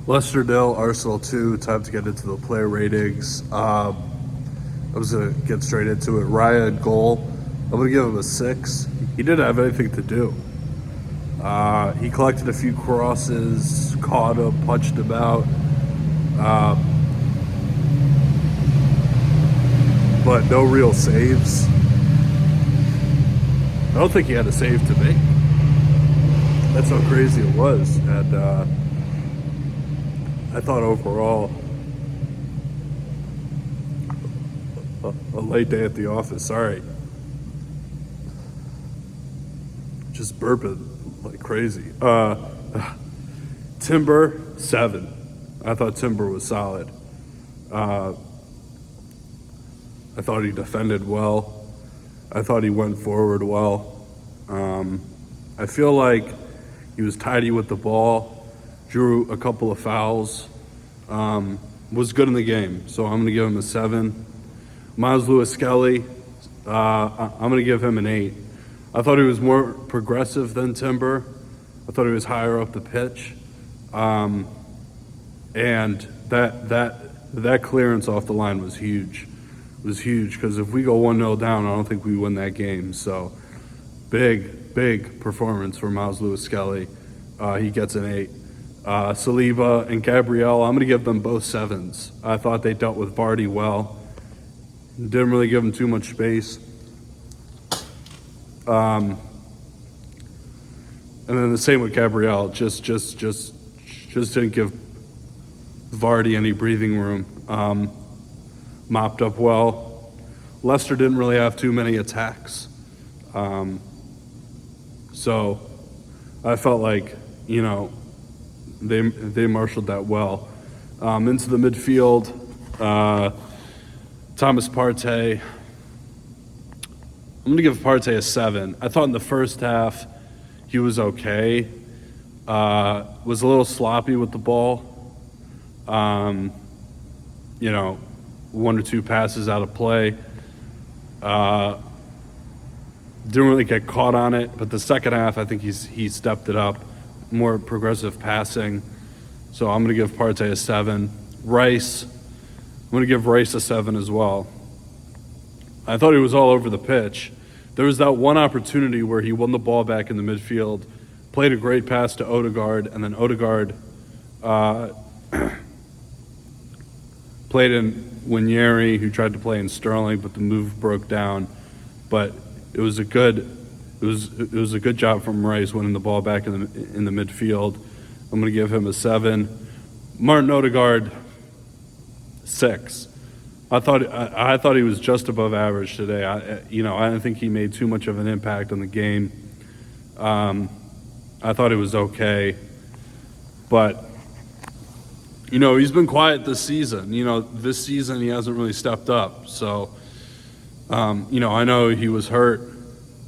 Leicester nil, Arsenal 2. Time to get into the player ratings. I was going to get straight into it. Raya goal. I'm going to give him a 6. He didn't have anything to do. He collected a few crosses, caught him, punched him out. But no real saves. I don't think he had a save to make. That's how crazy it was. And I thought overall, a late day at the office. Sorry. Just burping like crazy. Timber, 7. I thought Timber was solid. I thought he defended well. I thought he went forward well. I feel like he was tidy with the ball, drew a couple of fouls, was good in the game. So I'm going to give him a 7. Miles Lewis-Skelly, I'm going to give him an 8. I thought he was more progressive than Timber. I thought he was higher up the pitch. And that clearance off the line was huge. It was huge because if we go 1-0 down, I don't think we win that game. So big performance for Miles Lewis-Skelly. He gets an 8. Saliba and Gabriel, I'm going to give them both 7s. I thought they dealt with Vardy well. Didn't really give him too much space. And then the same with Gabriel. Just didn't give Vardy any breathing room. Mopped up well. Leicester didn't really have too many attacks. So I felt like, they marshaled that well. Into the midfield, Thomas Partey. I'm going to give Partey a 7. I thought in the first half he was okay. Was a little sloppy with the ball. 1 or 2 passes out of play. Didn't really get caught on it, but the second half I think he stepped it up. More progressive passing. So I'm going to give Partey a 7. Rice, I'm going to give Rice a 7 as well. I thought he was all over the pitch. There was that one opportunity where he won the ball back in the midfield, played a great pass to Odegaard, and then Odegaard played in Winieri, who tried to play in Sterling, but the move broke down. But it was a good job from Rice winning the ball back in the midfield. I'm going to give him a 7. Martin Odegaard, 6. I thought he was just above average today. I didn't think he made too much of an impact on the game. I thought it was okay, but he's been quiet this season. This season he hasn't really stepped up. So, I know he was hurt,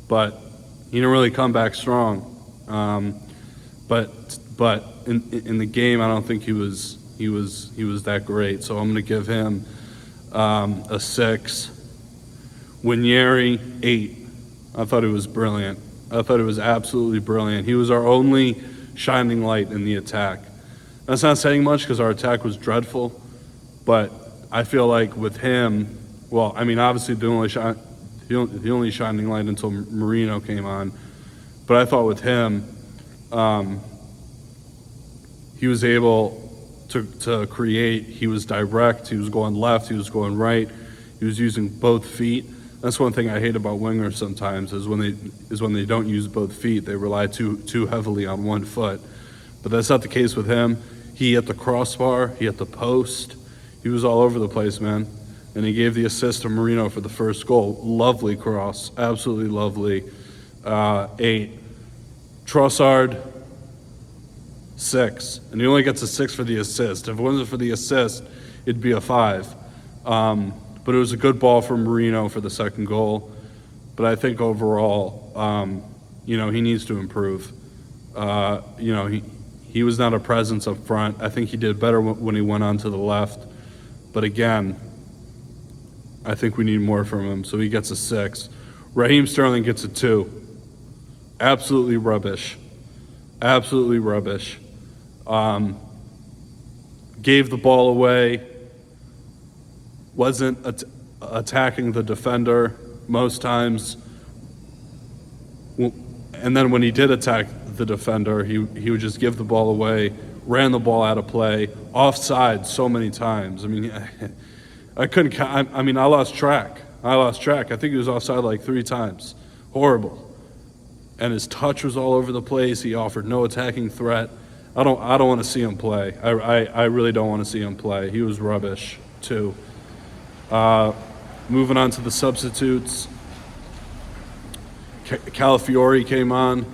but he didn't really come back strong. But in the game, I don't think he was that great. So I'm going to give him a 6. Winieri, 8. I thought it was brilliant. I thought it was absolutely brilliant. He was our only shining light in the attack. That's not saying much because our attack was dreadful, but I feel like with him, obviously the only shining light until Marino came on, but I thought with him, he was able to create. He was direct. He was going left. He was going right. He was using both feet. That's one thing I hate about wingers sometimes is when they don't use both feet. They rely too heavily on one foot. But that's not the case with him. He hit the crossbar. He hit the post. He was all over the place, man. And he gave the assist to Marino for the first goal. Lovely cross. Absolutely lovely. 8. Trossard, 6. And he only gets a 6 for the assist. If it wasn't for the assist, it'd be a 5. But it was a good ball for Marino for the second goal. But I think overall, he needs to improve. He was not a presence up front. I think he did better when he went on to the left. But again, I think we need more from him. So he gets a 6. Raheem Sterling gets a 2. Absolutely rubbish. Absolutely rubbish. gave the ball away, wasn't attacking the defender most times. And then when he did attack the defender, he would just give the ball away, ran the ball out of play, offside so many times. I mean, I couldn't count. I mean, I lost track. I think he was offside like 3 times. Horrible. And his touch was all over the place. He offered no attacking threat. I don't want to see him play. I really don't want to see him play. He was rubbish too. Moving on to the substitutes. Calafiore came on.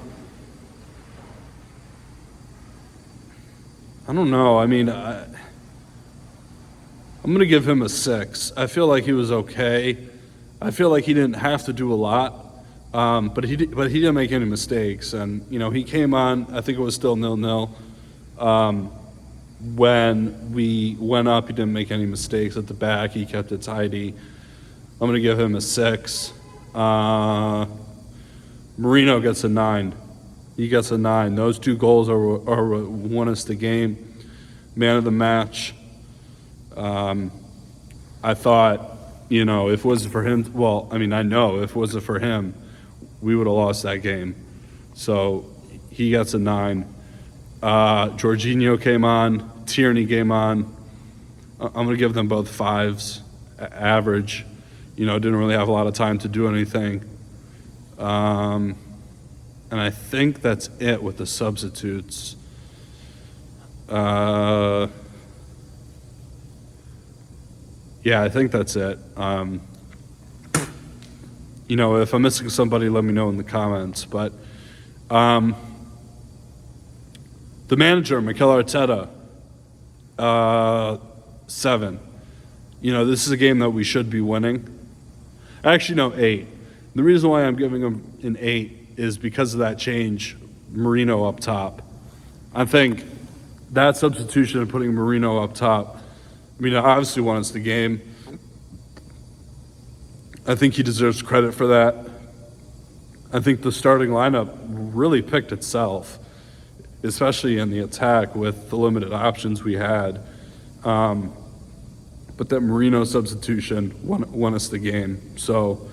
I don't know. I mean, I'm going to give him a 6. I feel like he was okay. I feel like he didn't have to do a lot, but he didn't make any mistakes. And he came on. I think it was still 0-0. When we went up, he didn't make any mistakes at the back. He kept it tidy. I'm going to give him a 6. Marino gets a 9. He gets a 9. Those 2 goals are what won us the game. Man of the match. I thought, if it wasn't for him, I know if it wasn't for him, we would have lost that game. So he gets a 9. Jorginho came on. Tierney came on. I'm going to give them both 5s, average. Didn't really have a lot of time to do anything. And I think that's it with the substitutes. Yeah, I think that's it. If I'm missing somebody, let me know in the comments. But the manager, Mikel Arteta, 7. This is a game that we should be winning. Actually, no, 8. The reason why I'm giving him an 8 is because of that change, Marino up top. I think that substitution and putting Marino up top, obviously won us the game. I think he deserves credit for that. I think the starting lineup really picked itself, especially in the attack with the limited options we had. But that Marino substitution won us the game. So,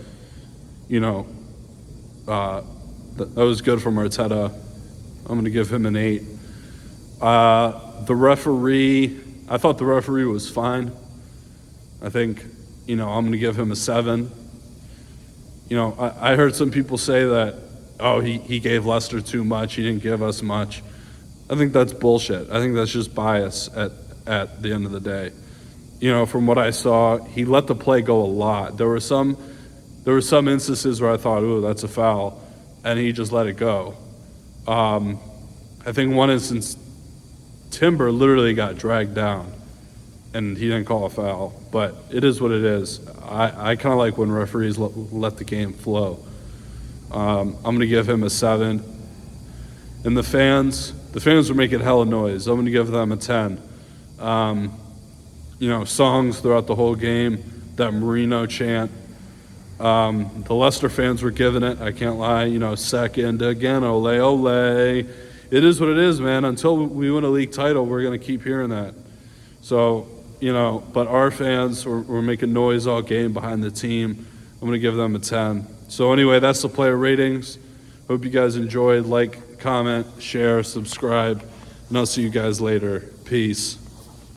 that was good from Arteta. I'm going to give him an 8. The referee, I thought the referee was fine. I think, I'm going to give him a 7. I heard some people say that, he gave Leicester too much, he didn't give us much. I think that's bullshit. I think that's just bias at the end of the day. From what I saw, he let the play go a lot. There were some instances where I thought, ooh, that's a foul, and he just let it go. I think one instance, Timber literally got dragged down, and he didn't call a foul. But it is what it is. I kind of like when referees let the game flow. I'm going to give him a 7. And the fans were making hella noise. I'm going to give them a 10. Songs throughout the whole game, that Marino chant. The Leicester fans were giving it, I can't lie, second again, ole, ole. It is what it is, man. Until we win a league title, we're going to keep hearing that. So, but our fans were making noise all game behind the team. I'm going to give them a 10. So anyway, that's the player ratings. Hope you guys enjoyed. Like, comment, share, subscribe, and I'll see you guys later. Peace.